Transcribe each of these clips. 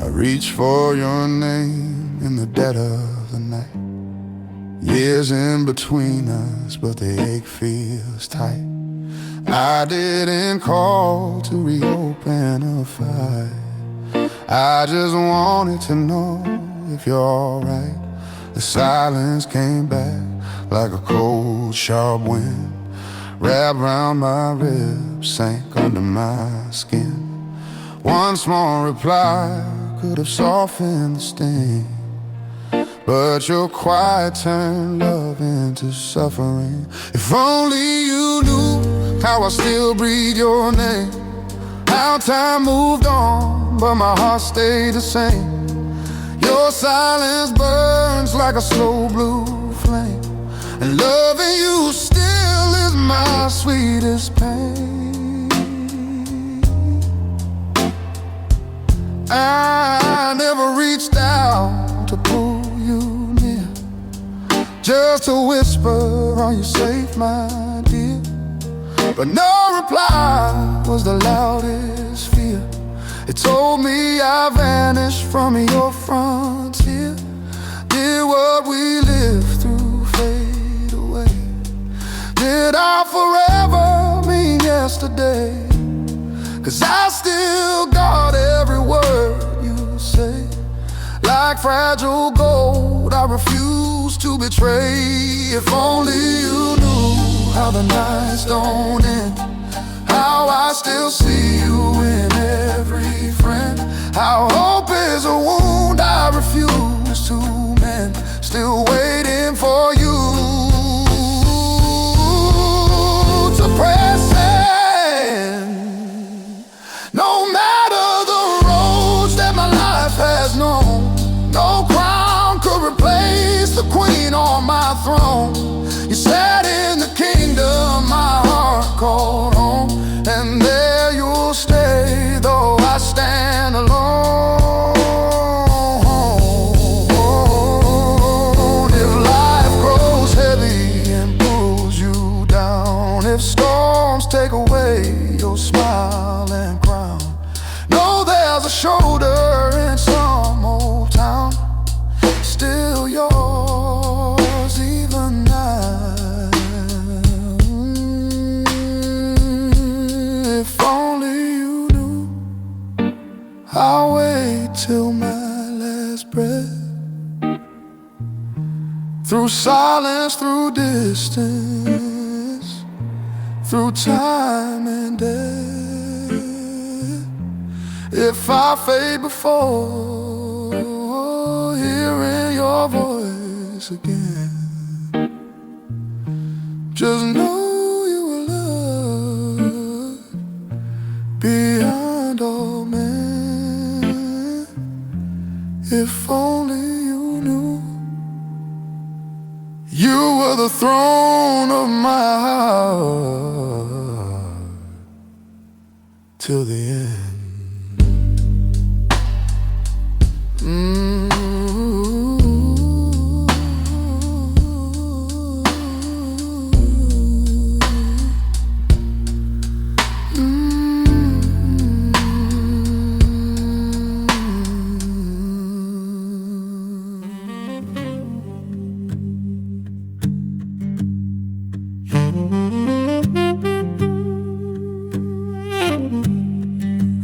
I reach for your name in the dead of the night. Years in between us, but the ache feels tight. I didn't call to reopen a fight. I just wanted to know if you're alright. The silence came back like a cold, sharp wind. Wrapped round my ribs, sank under my skin. One small reply could have softened the sting, but your quiet turned love into suffering. If only you knew how I still breathe your name, how time moved on, but my heart stayed the same. Your silence burns like a slow blue flame, and loving you still is my sweetest pain. I never reached out to pull you near, just to whisper, are you safe, my dear? But no reply was the loudest fear. It told me I vanished from your frontier. Did what we lived through fade away? Did our forever mean yesterday? 'Cause I still got every word you say. Like fragile gold, I refuse to betray. If only you knew how the nights don't end, how I still see you in every friend, how hope is a wound I refuse to mend. Still waiting for you to press in. No matter the roads that my life has known, no crown could replace the queen on my throne. You sat in the kingdom my heart called home, and there you'll stay, though I stand alone. If life grows heavy and pulls you down, if storms take away your smile and crown, know there's a shoulder in some old town, still yours even now. If only you knew, I'll wait till my last breath. Through silence, through distance, through time and death. If I fade before hearing your voice again, just know you are loved beyond all men. If only you knew you were the throne of my heart till the end.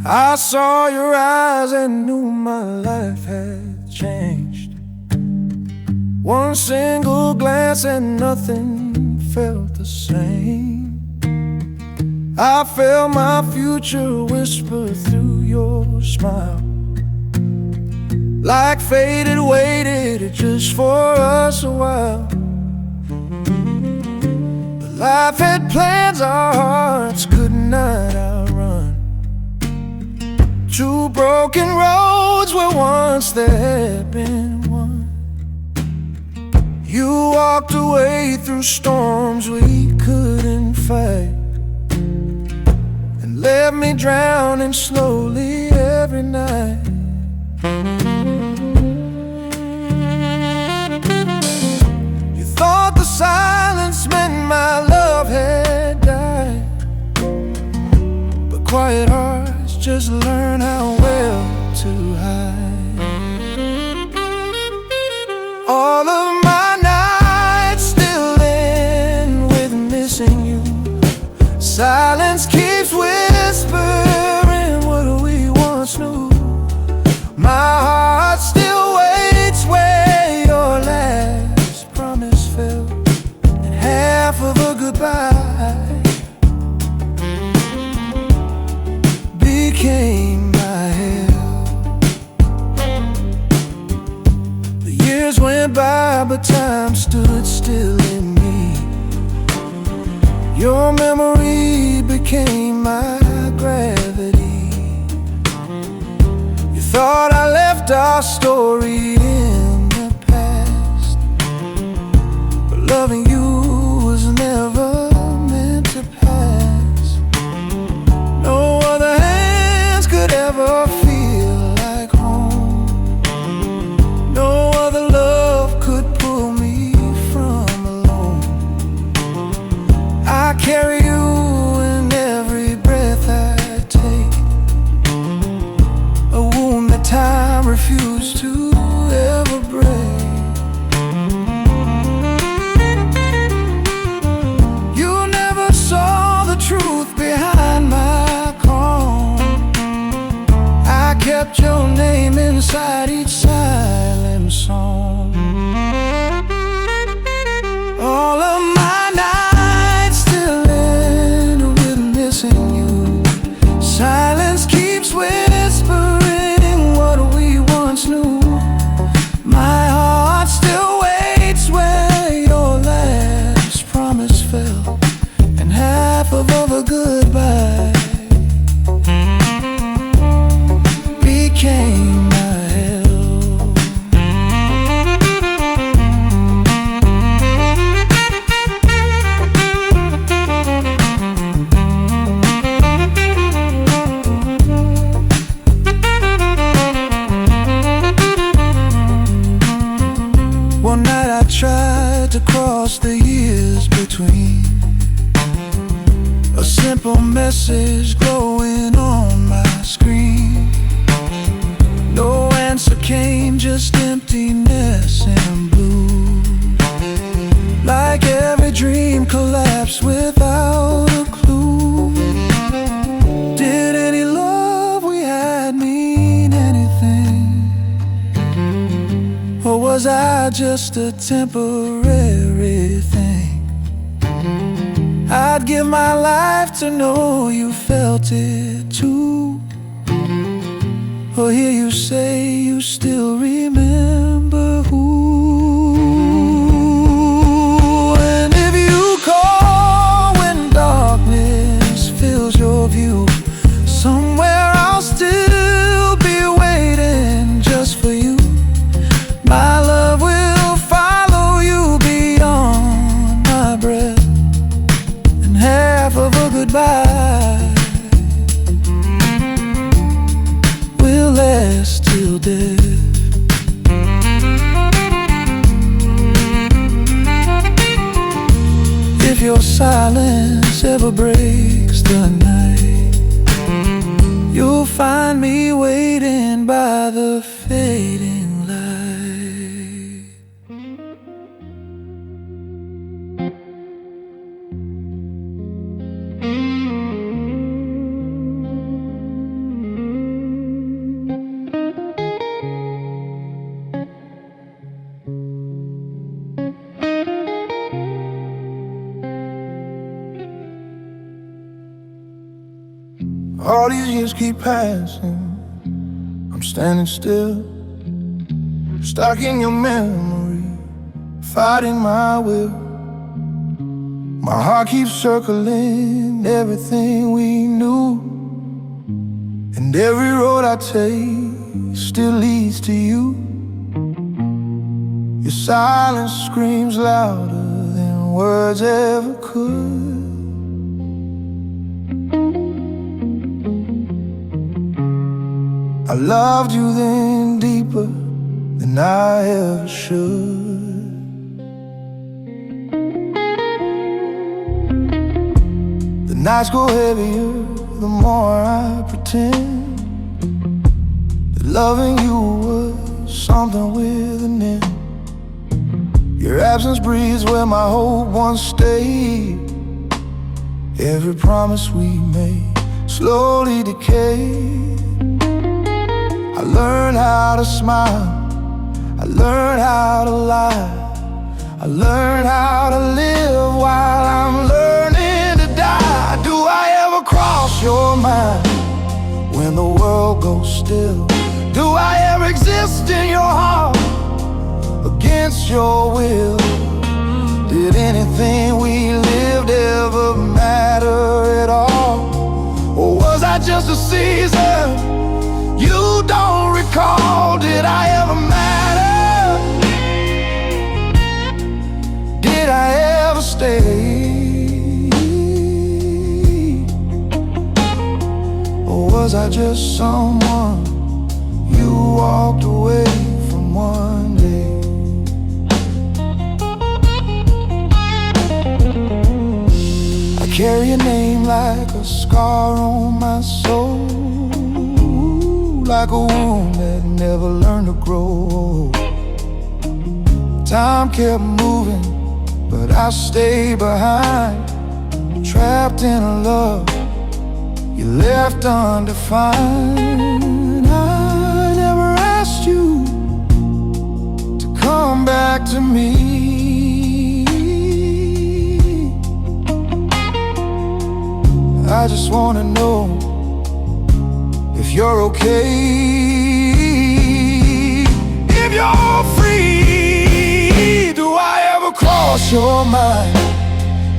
I saw your eyes and knew my life had changed. One single glance and nothing felt the same. I felt my future whisper through your smile, like fate had waited just for us a while. But life had plans our hearts could not outrun. Two broken roads where once there had been one. You walked away through storms we couldn't fight, and left me drowning slowly every night. You thought the silence meant my love had died, but quiet hearts just learn how well to hide. All of my nights still end with missing you. Silence keeps whispering what we once knew. My heart still waits where your last promise fell, and half of a goodbye became my hell. The years went by, but time stood still in me. Your memory became my gravity. You thought I left our story in the past, but loving you was never meant to pass. No other hands could ever feel like home. No other love could pull me from alone. I carry you in every breath I take, a wound that time refused to ever break. You never saw the truth behind my calm. I kept your name inside each silent song. All of my nights still end with missing you. Silence keeps whispering what we once knew. My heart still waits where your last promise fell, and half of a goodbye became my hell. One night I tried to cross the years between, a simple message glowing on my screen. No answer came, just emptiness and blue. Like every dream collapsed without a clue. Did any love we had mean anything? Or was I just a temporary thing? I'd give my life to know you felt it too. Or hear you say you still remember who. And if you call when darkness fills your view, somewhere I'll still be waiting just for you. My love will follow you beyond my breath, and half of a goodbye will last till death. If your silence ever breaks the night, you'll find me waiting by the fading light. All these years keep passing, I'm standing still, stuck in your memory, fighting my will. My heart keeps circling everything we knew, and every road I take still leads to you. Your silence screams louder than words ever could. I loved you then deeper than I ever should. The nights grow heavier the more I pretend that loving you was something with an end. Your absence breathes where my hope once stayed. Every promise we made slowly decayed. I learned how to smile, I learned how to lie, I learned how to live while I'm learning to die. Do I ever cross your mind when the world goes still? Do I ever exist in your heart against your will? Did anything we lived ever matter at all? Or was I just a season you don't recall? Did I ever matter? Did I ever stay? Or was I just someone you walked away from one day? I carry a name like a scar on my soul, like a wound that never learned to grow. Time kept moving, but I stayed behind, trapped in a love you left undefined. I never asked you to come back to me. I just wanna know if you're okay, if you're free. Do I ever cross your mind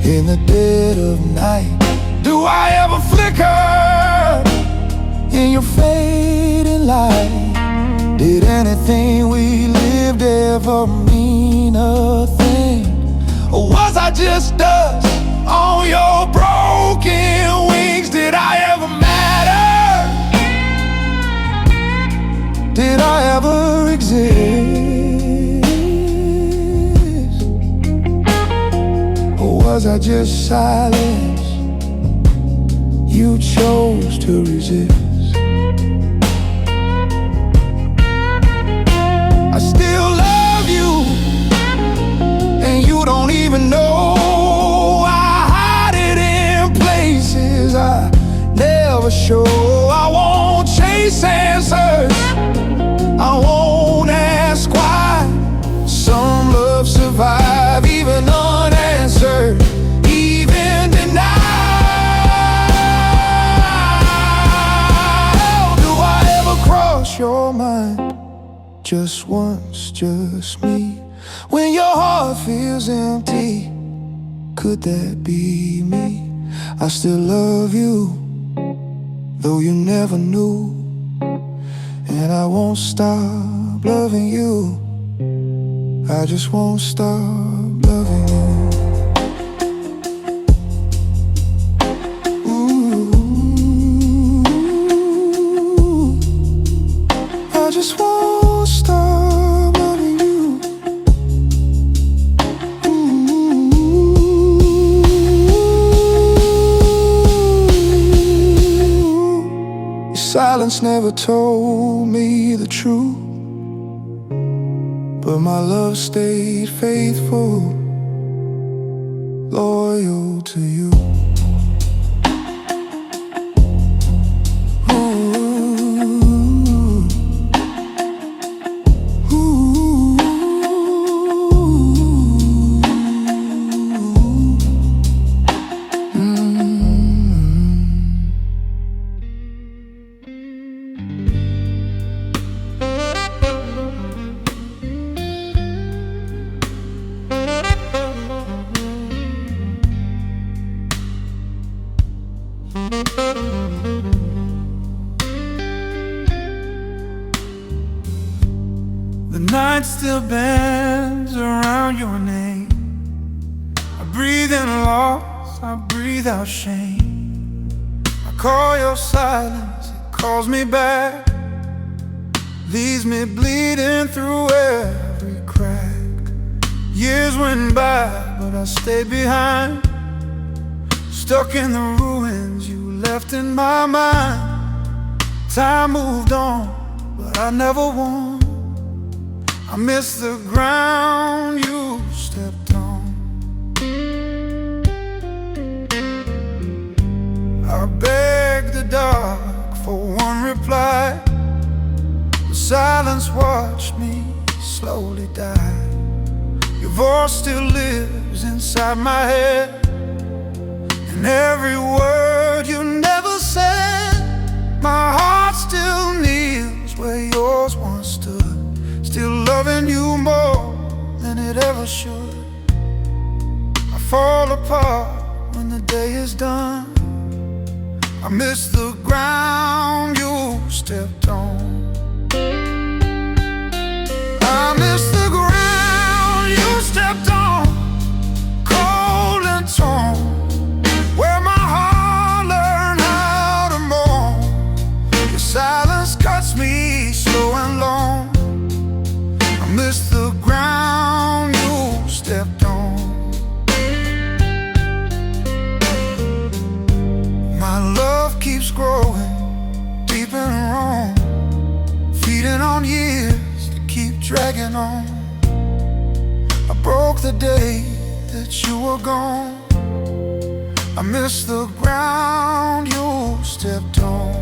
in the dead of night? Do I ever flicker in your fading light? Did anything we lived ever mean a thing? Or was I just dust on your broken wings? Did I ever matter? Did I ever exist? Or was I just silence you chose to resist? I still love you, and you don't even know. I hide it in places I never show. I won't chase answers, I won't ask why. Some love survive even unanswered, even denied. Do I ever cross your mind just once, just me? When your heart feels empty, could that be me? I still love you, though you never knew. And I won't stop loving you, I just won't stop loving you. Ooh, I just won't stop loving you. Your silence never told me the truth, but my love stayed faithful, loyal to you. Ooh, ooh, The night still bends around your name. I breathe in loss, I breathe out shame. I call your silence, it calls me back, leaves me bleeding through every crack. Years went by, but I stayed behind, stuck in the ruins you left in my mind. Time moved on, but I never won. I miss the ground you stepped on. I begged the dark for one reply. The silence watched me slowly die. Your voice still lives inside my head, and every word you never said. My heart still kneels where yours once stood, still loving you more than it ever should. I fall apart when the day is done. I miss the ground you stepped on. I miss the ground you stepped on, cold and torn, where my heart learned how to mourn. Your silence cuts me slow and long. I miss the ground you stepped on. My love keeps growing deep and wrong, feeding on years that keep dragging on. I broke the day that you were gone. I miss the ground you stepped on.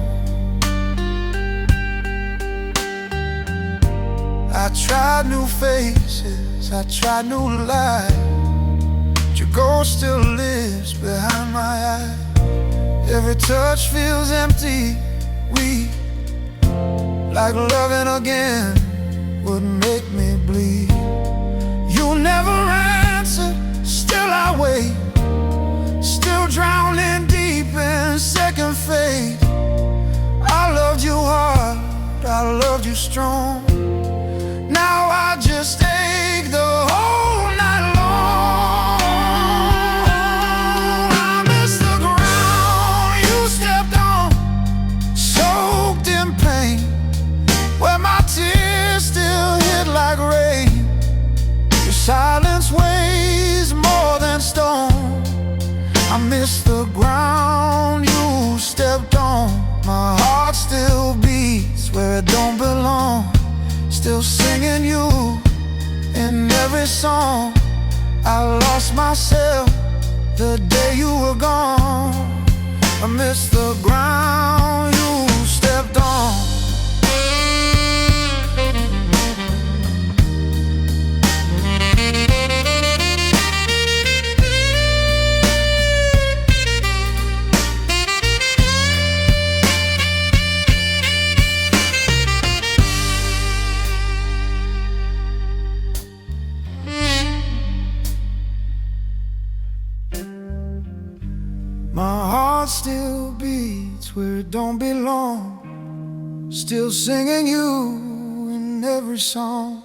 I tried new faces, I tried new lies, but your ghost still lives behind my eye. Every touch feels empty, weak, like loving again would make me bleed. You never answered, still I wait, still drowning deep in second fate. I loved you hard, I loved you strong. Now I just ache the whole night long. I miss the ground you stepped on, soaked in pain, where my tears still hit like rain. Your silence weighs more than stone. I miss the ground you stepped on. My heart still beats where it don't belong, still singing you in every song. I lost myself the day you were gone. I miss the ground you stepped on. My heart still beats where it don't belong, still singing you in every song.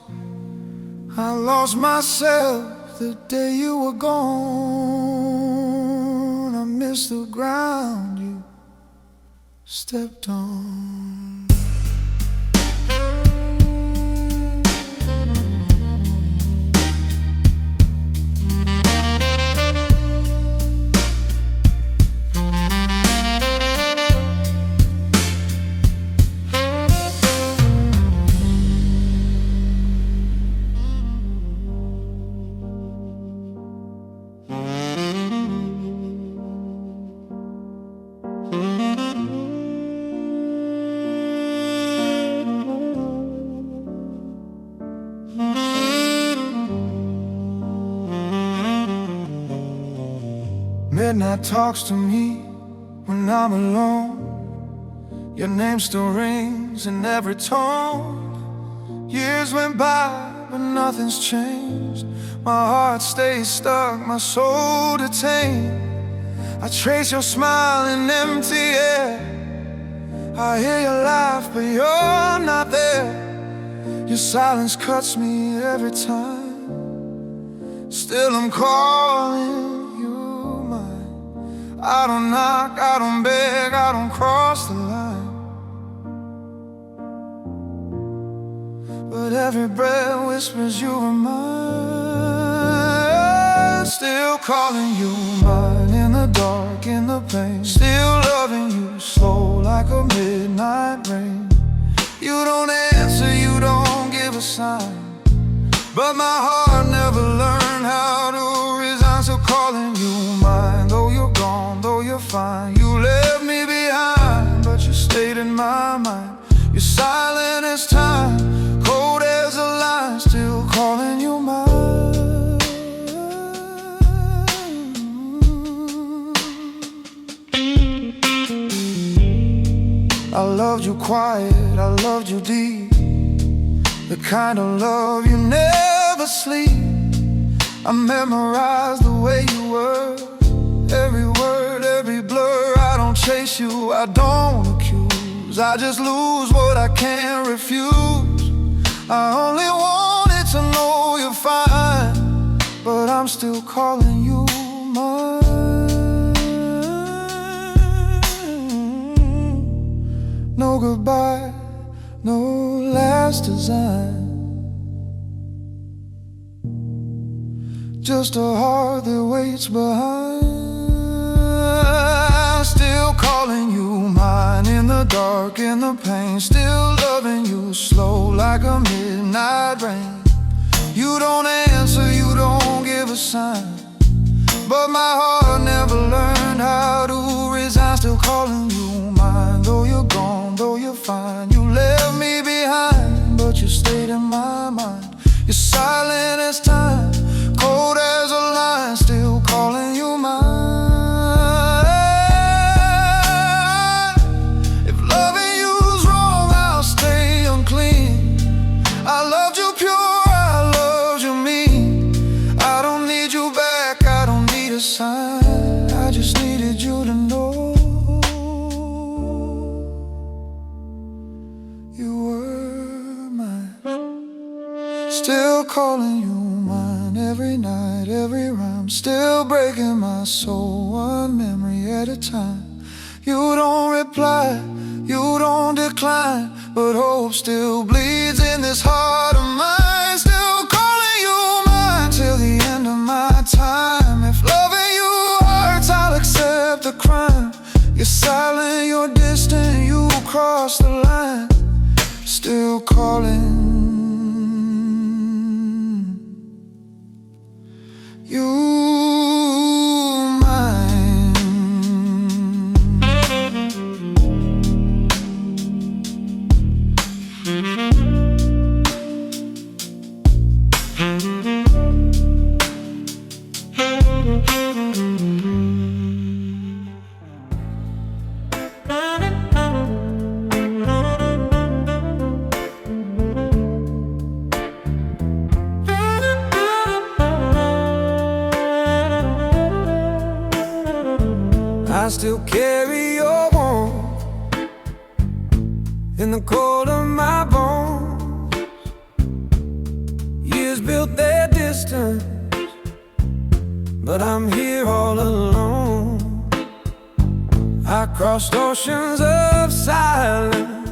I lost myself the day you were gone. I miss the ground you stepped on. Midnight talks to me when I'm alone. Your name still rings in every tone. Years went by, but nothing's changed. My heart stays stuck, my soul detained. I trace your smile in empty air. I hear you laugh, but you're not there. Your silence cuts me every time. Still I'm calling you mine. I don't knock, I don't beg, I don't cross the line. But every breath whispers you are mine. Still calling you mine in the dark, in the pain, still loving you slow like a midnight rain. You don't answer, you don't give a sign, but my heart never learned how to resign. So calling you mine, though you're gone, though you're fine. You left me behind, but you stayed in my mind. You're silent as time, cold as a line, still calling you mine. I loved you quiet, I loved you deep, the kind of love you never sleep. I memorized the way you were, every word, every blur. I don't chase you, I don't accuse, I just lose what I can't refuse. I only wanted to know you're fine, but I'm still calling you mine. No goodbye, no last design, just a heart that waits behind. Still calling you mine in the dark, in the pain, still loving you slow like a midnight rain. You don't answer, you don't give a sign, but my heart never learned how to resign. Still calling you mine, though you're gone, though you're fine. You left me behind, but you stayed in my mind. You're silent as time, cold as a line, still calling you mine. If loving you's wrong, I'll stay unclean. I loved you pure, I loved you mean. I don't need you back, I don't need a sign, I just needed you to know you were mine. Still calling you mine, every night, every rhyme, still breaking my soul, one memory at a time. You don't reply, you don't decline, but hope still bleeds in this heart of mine. Still calling you mine till the end of my time. If loving you hurts, I'll accept the crime. You're silent, you're distant, you cross the line. Still calling you mine. I still carry your warmth in the cold of my bones. Years built their distance, but I'm here all alone. I crossed oceans of silence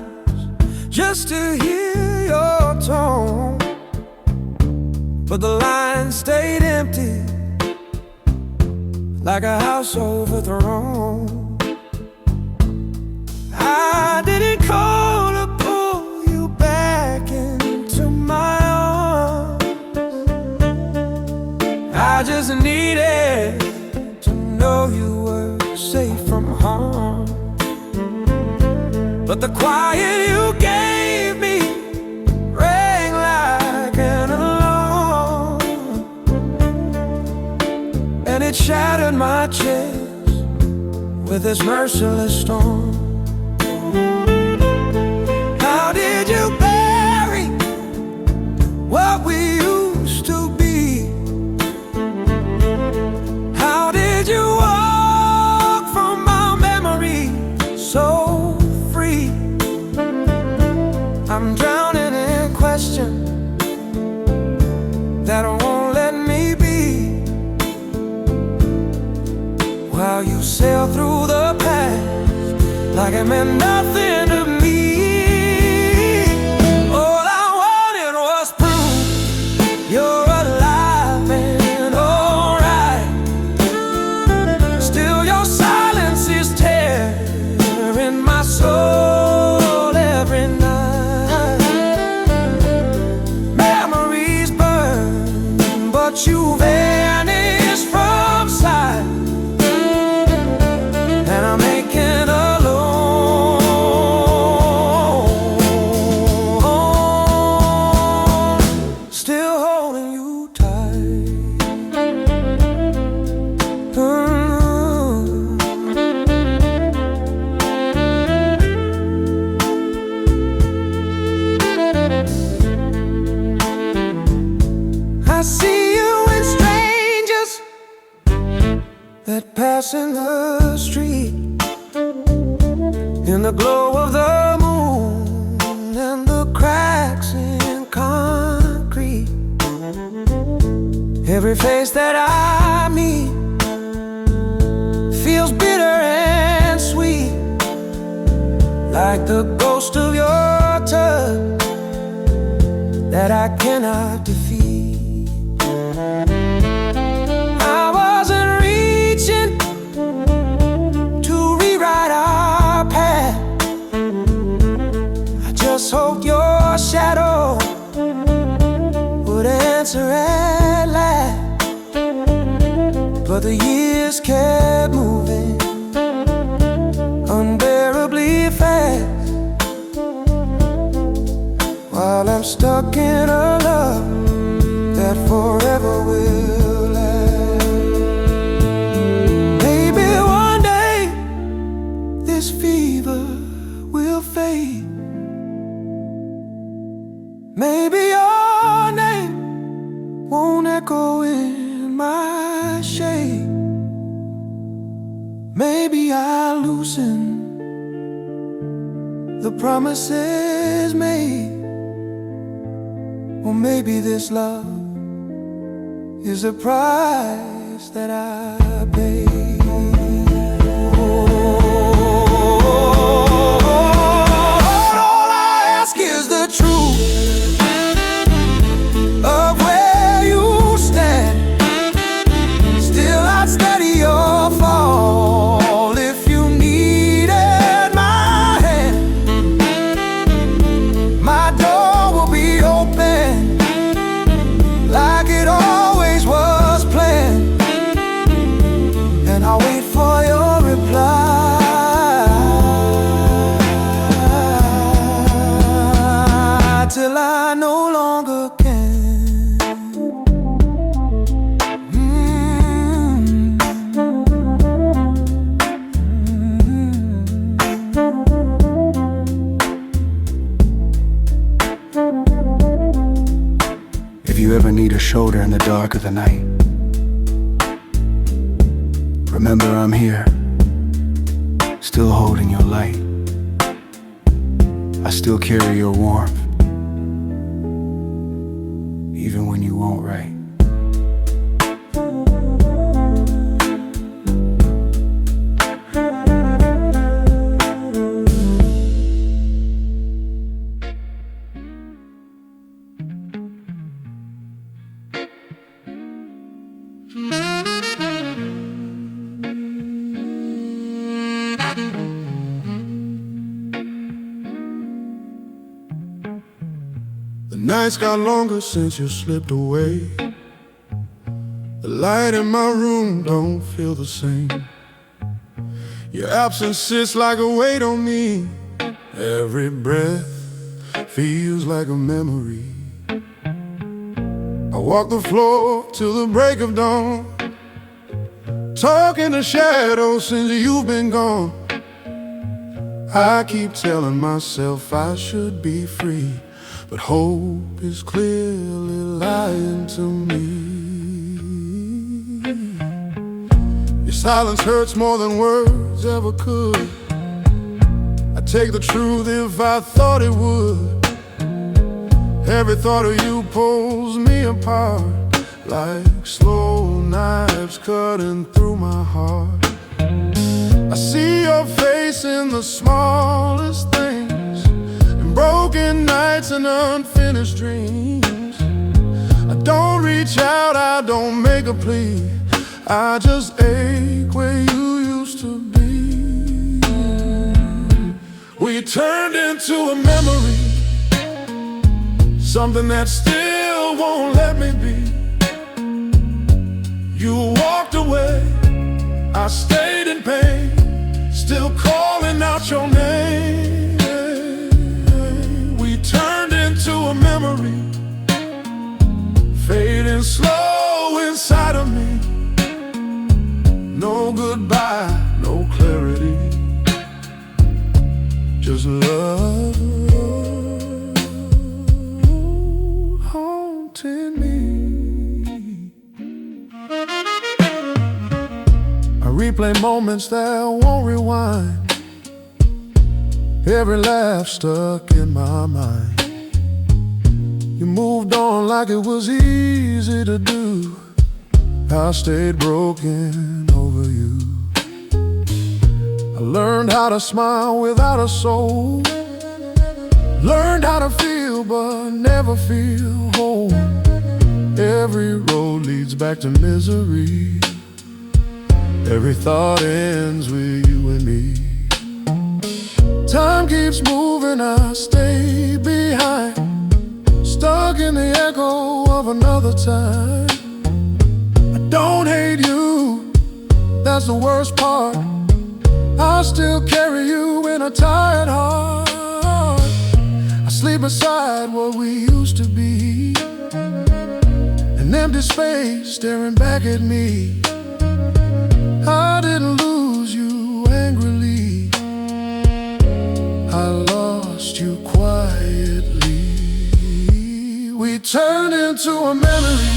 just to hear your tone, but the line stayed empty like a house overthrown. I didn't call to pull you back into my arms, I just needed to know you were safe from harm. But the quiet you gave me rang like an alarm, and it shattered my chest with this merciless storm. How did you bury what we used to be? How did you walk from my memory so free? I'm drowning in questions that won't let me be, while you sail through the past like it meant nothing to me. All I wanted was proof you're alive and alright. Still your silence soul every night. Memories burn, but you vanish from sight, and I'm aching alone, still holding you tight. I see you in strangers that pass in the street, in the glow of the moon and the cracks in concrete. Every face that I meet feels bitter and sweet, like the ghost of your touch that I cannot defeat. I wasn't reaching to rewrite our path. I just hoped your shadow would answer at last. But the years kept moving unbearably fast, while I'm stuck in a love that forever will last. Maybe one day this fever will fade. Maybe your name won't echo in my shade. Maybe I'll loosen the promises made. Or maybe this love is a price that I pay. All I ask is the truth of where you stand. Still I'd steady your fall if you needed my hand. My door will be open like it always was planned, and I'll wait for your reply till I no longer can. If you ever need a shoulder in the dark of the night, remember I'm here, still holding your light. I still carry your warmth, even when you won't write. The nights got longer since you slipped away. The light in my room don't feel the same. Your absence sits like a weight on me. Every breath feels like a memory. I walk the floor till the break of dawn, talking to shadows since you've been gone. I keep telling myself I should be free, but hope is clearly lying to me. Your silence hurts more than words ever could. I'd take the truth if I thought it would. Every thought of you pulls me apart, like slow knives cutting through my heart. I see your face in the smallest things, in broken nights and unfinished dreams. I don't reach out, I don't make a plea, I just ache where you used to be. turned into a memory, something that still won't let me be. You walked away, I stayed in pain, still calling out your name. We turned into a memory, fading slow inside of me. No goodbye, no clarity, just love haunting me. I replay moments that won't rewind, every laugh stuck in my mind. You moved on like it was easy to do, I stayed broken over you. I learned how to smile without a soul, learned how to feel but never feel whole. Every road leads back to misery, every thought ends with you and me. Time keeps moving, I stay behind, stuck in the echo of another time. I don't hate you, that's the worst part. I still carry you in a tired heart. I sleep beside what we used to be, an empty space staring back at me. I didn't lose you angrily, I lost you quietly. We turned into a memory,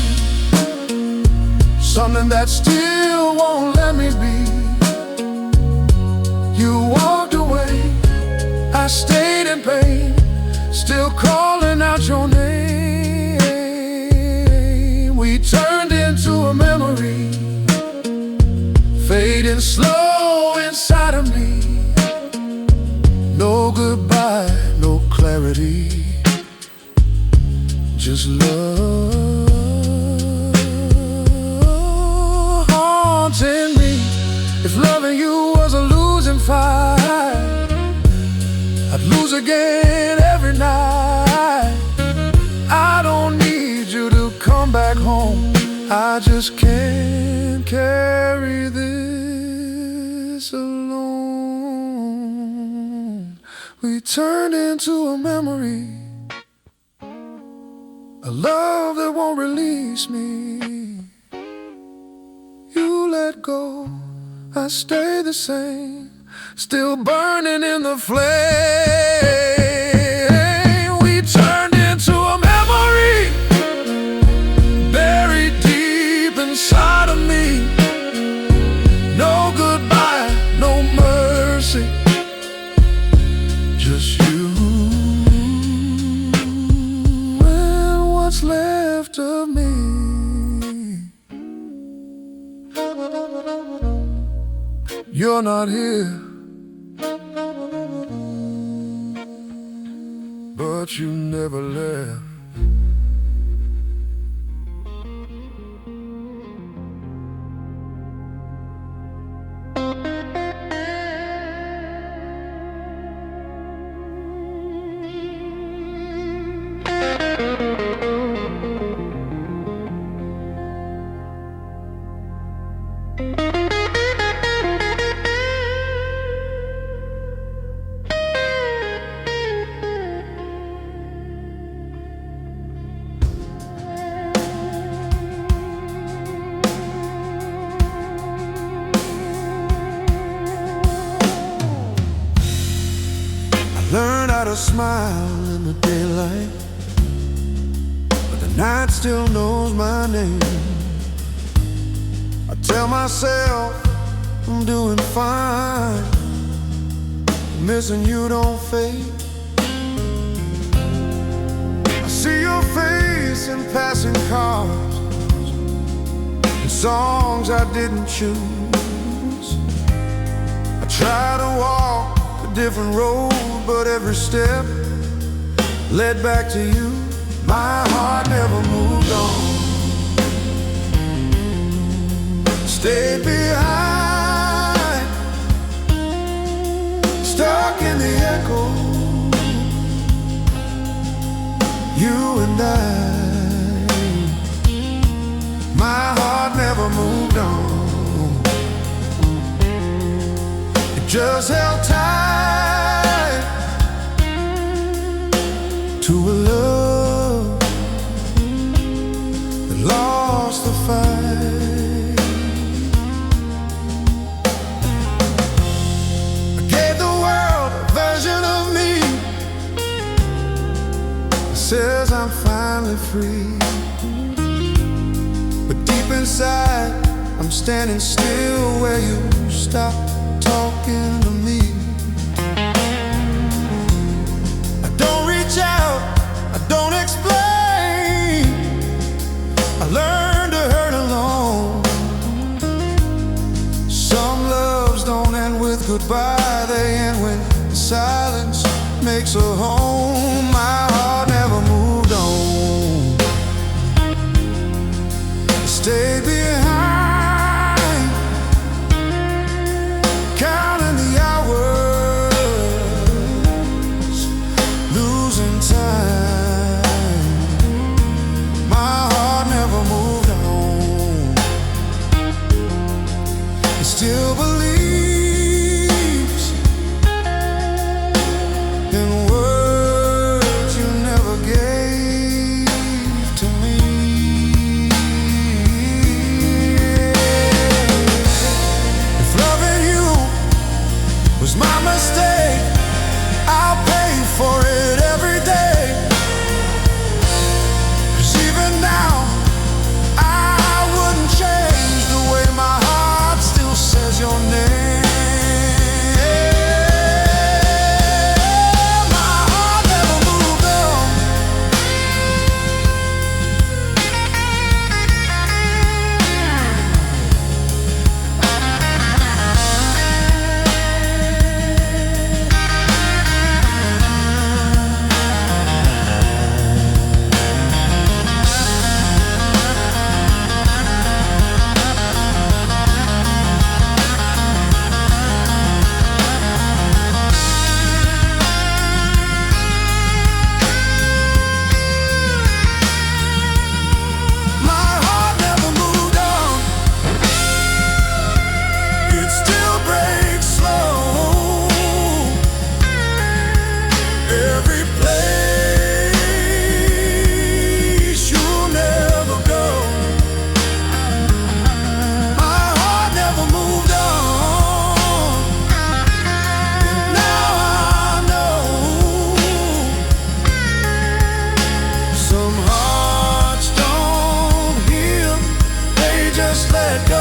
something that still won't let me be. You walked away, I stayed in pain, still calling out your name. We turned into a memory, fading slow inside of me. No goodbye, no clarity, just love haunting me. If loving you was a losing fight, I'd lose again every night. I don't need you to come back home, I just can't carry this alone. We turned into a memory, a love that won't release me. You let go, I stay the same, still burning in the flame. We turned into a memory, buried deep inside of me. No goodbye, no mercy, just you and what's left of me. You're not here, but you never left. Learned how to smile in the daylight, but the night still knows my name. I tell myself I'm doing fine, missing you don't fade. I see your face in passing cars, in songs I didn't choose. I try to walk a different road, but every step led back to you. My heart never moved on, stayed behind, stuck in the echo echo. You and my heart never moved on. It just held tight to a love that lost the fight. I gave the world a version of me that says I'm finally free. Inside, I'm standing still where you stopped talking to me. I don't reach out, I don't explain. I learned to hurt alone. Some loves don't end with goodbye, they end when silence makes a home. My heart never moved on. Stay behind, counting the hours, losing time. My heart never moved on. It still believes in words you never gave to me. My mistake, I'll pay for it every day. 'Cause even now, I wouldn't change the way my heart still says your name. My heart never moved on. Let go.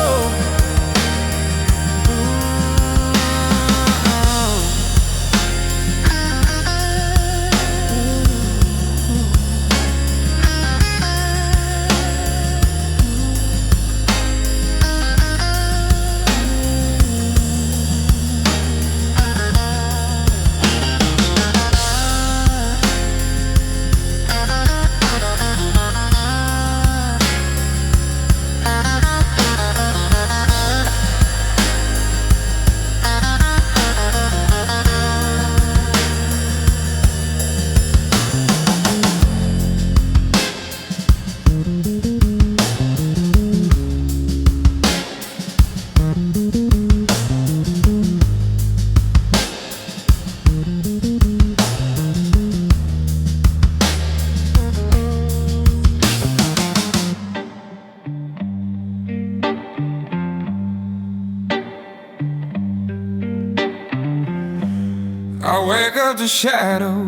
I wake up the shadow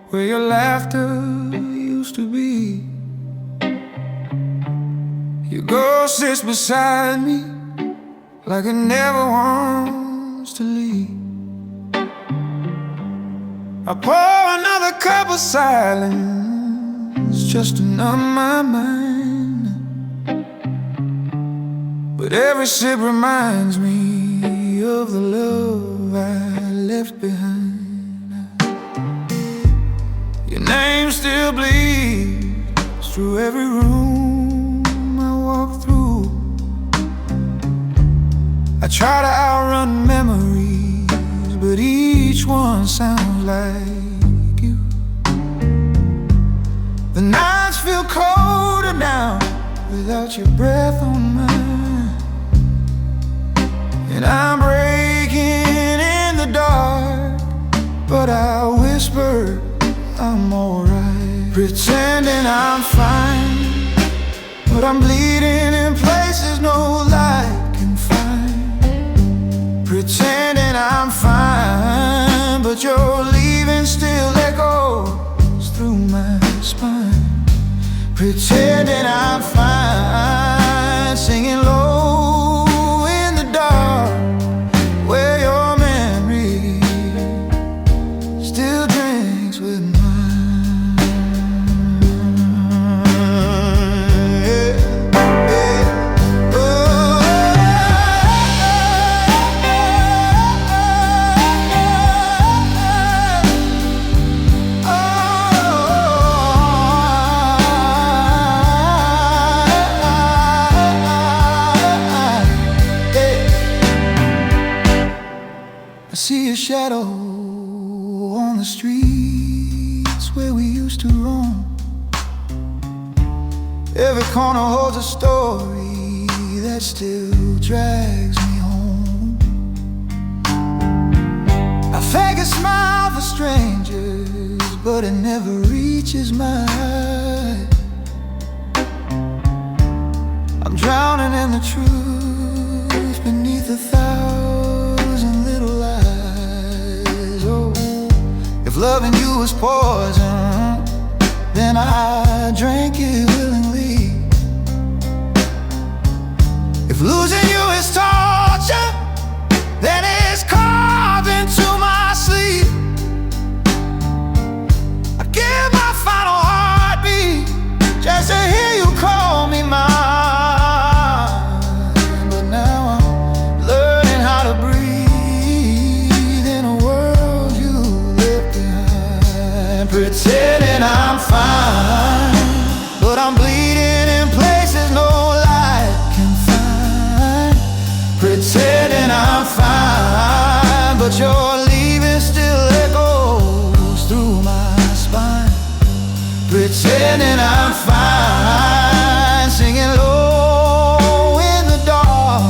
where your laughter used to be. Your ghost sits beside me like it never wants to leave. I pour another cup of silence just to numb my mind, but every sip reminds me of the love I left behind. Your name still bleeds through every room I walk through. I try to outrun memories, but each one sounds like you. The nights feel colder now without your breath on mine, and I'm breaking in the dark, but I whisper I'm alright, pretending I'm fine, but I'm bleeding in places no light can find. Pretending I'm fine, but your leaving still echoes through my spine. Pretending I'm fine, singing low in the dark, where your memory still drinks with mine. I see a shadow on the streets where we used to roam. Every corner holds a story that still drags me home. I fake a smile for strangers, but it never reaches my eye. I'm drowning in the truth beneath 1,000 little lies. Oh, if loving you was poison, then I drank it willingly. If losing you is torture, then it's carved into my sleep. I give my final heartbeat just to hear you call me mine. But now I'm learning how to breathe in a world you left behind. Pretending I'm fine, but I'm bleeding in places no light can find. Pretending I'm fine, but your leaving still echoes through my spine. Pretending I'm fine, singing low in the dark,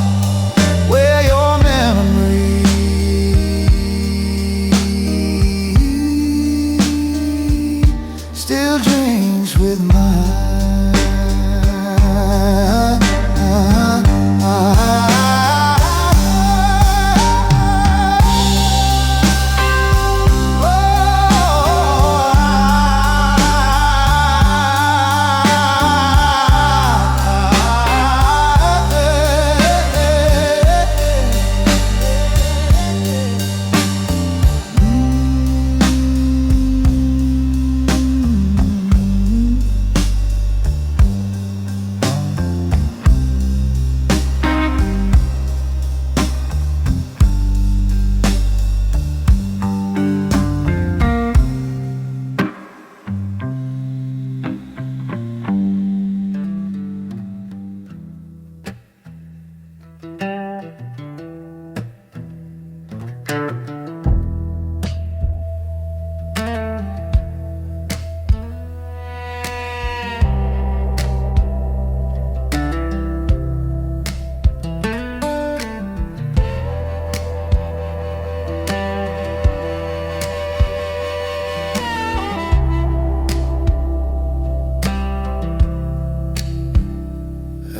where your memory still drinks with mine.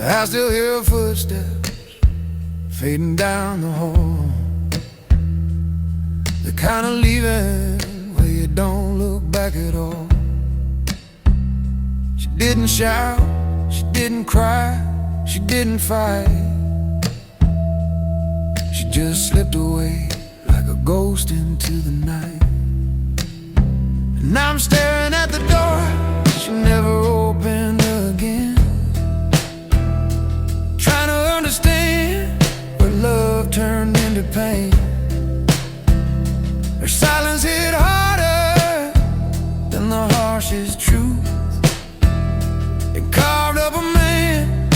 I still hear footsteps fading down the hall, the kind of leaving where you don't look back at all. She didn't shout, she didn't cry, she didn't fight. She just slipped away like a ghost into the night. And I'm staring at the door she never opened again, trying to understand where love turned into pain. Her silence hit harder than the harshest truth. It carved up a man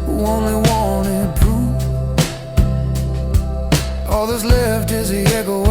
who only wanted proof. All that's left is the echo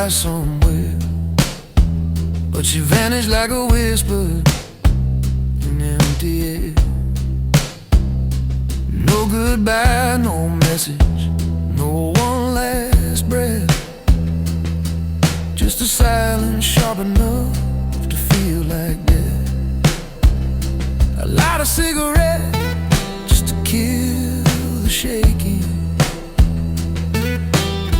by somewhere, but she vanished like a whisper in empty air. No goodbye, no message, no one last breath, just a silence sharp enough to feel like death. I light a cigarette just to kill the shaking,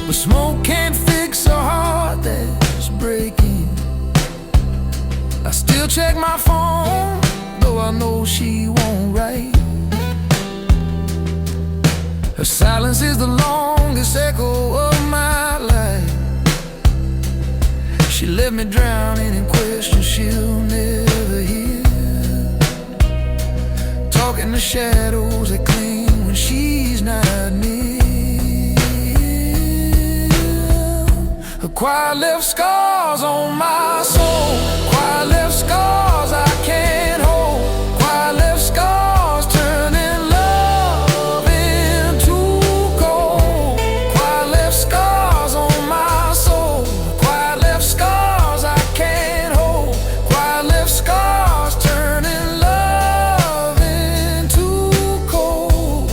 but smoke can't fix a heart that's breaking. I still check my phone, though I know she won't write. Her silence is the longest echo of my life. She left me drowning in questions she'll never hear, talking to shadows that cling when she's not near. Her quiet left scars on my soul, quiet left scars I can't hold, quiet left scars turning love into gold. Quiet left scars on my soul, quiet left scars I can't hold, quiet left scars turning love into cold.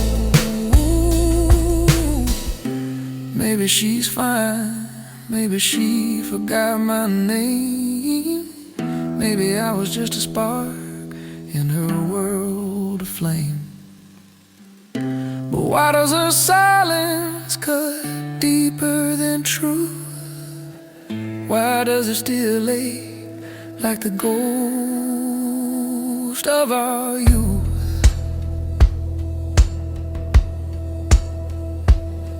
Maybe she's fine, maybe she forgot my name, maybe I was just a spark in her world aflame. But why does her silence cut deeper than truth? Why does it still ache like the ghost of our youth?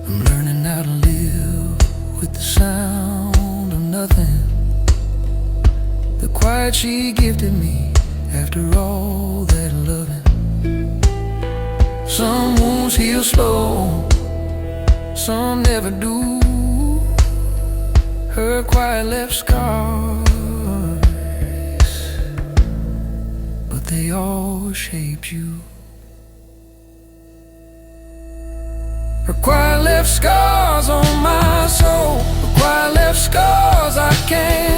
I'm learning how to live with the sound of nothing, the quiet she gifted me after all that loving. Some wounds heal slow, some never do. Her quiet left scars, but they all shaped you. Her quiet left scars on my soul, her quiet left scars I can't